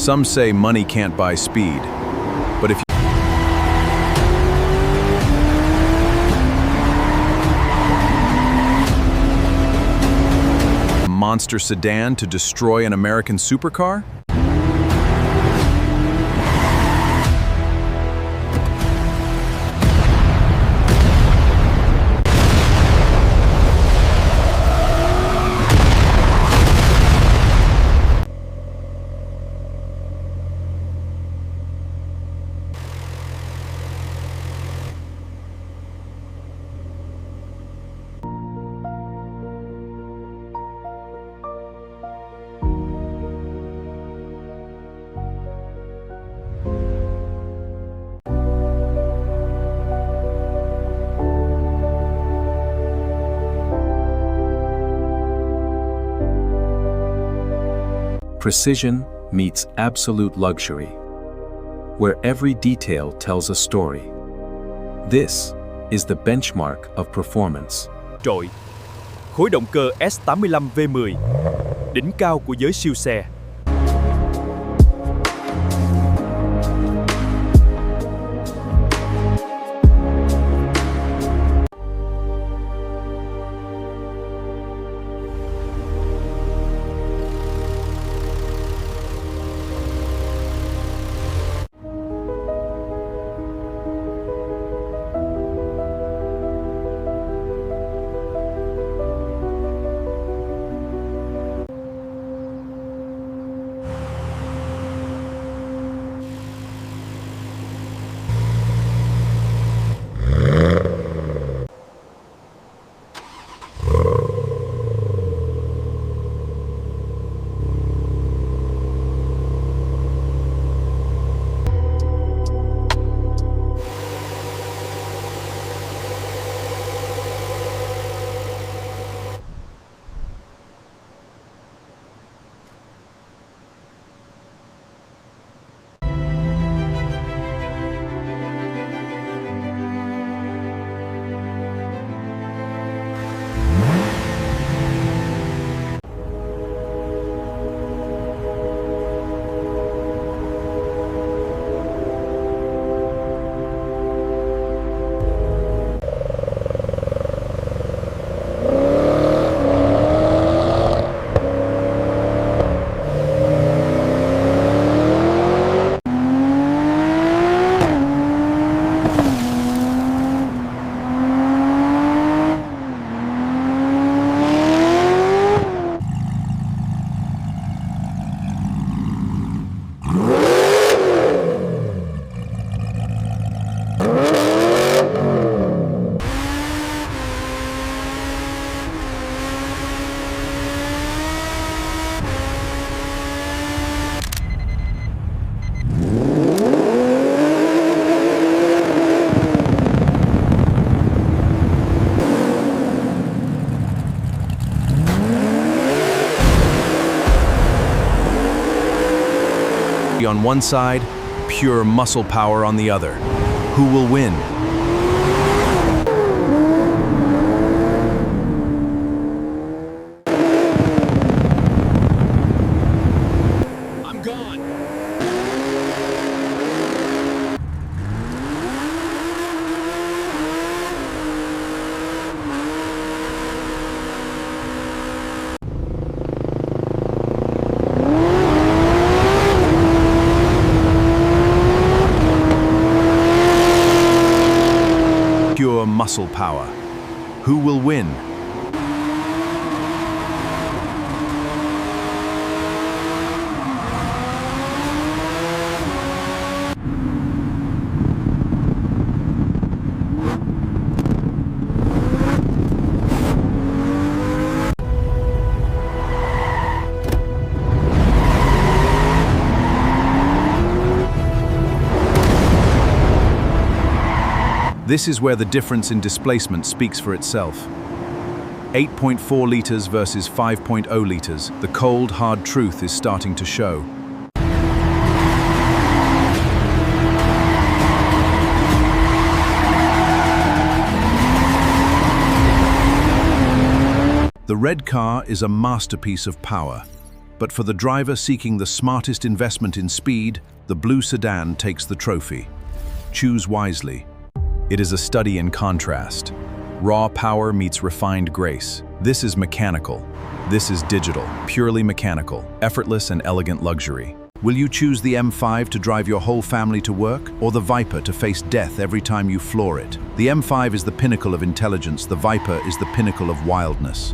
Some say money can't buy speed, but if a monster sedan to destroy an American supercar? Precision meets absolute luxury, where every detail tells a story. This is the benchmark of performance. Trội, khối động cơ S85 V10, đỉnh cao của giới siêu xe. On one side, pure muscle power on the other. Who will win? I'm gone. Pure muscle power. Who will win? This is where the difference in displacement speaks for itself. 8.4 liters versus 5.0 liters. The cold, hard truth is starting to show. The red car is a masterpiece of power, But for the driver seeking the smartest investment in speed, the blue sedan takes the trophy. Choose wisely. It is a study in contrast. Raw power meets refined grace. This is mechanical. This is digital, purely mechanical, effortless and elegant luxury. Will you choose the M5 to drive your whole family to work, or the Viper to face death every time you floor it? The M5 is the pinnacle of intelligence, the Viper is the pinnacle of wildness.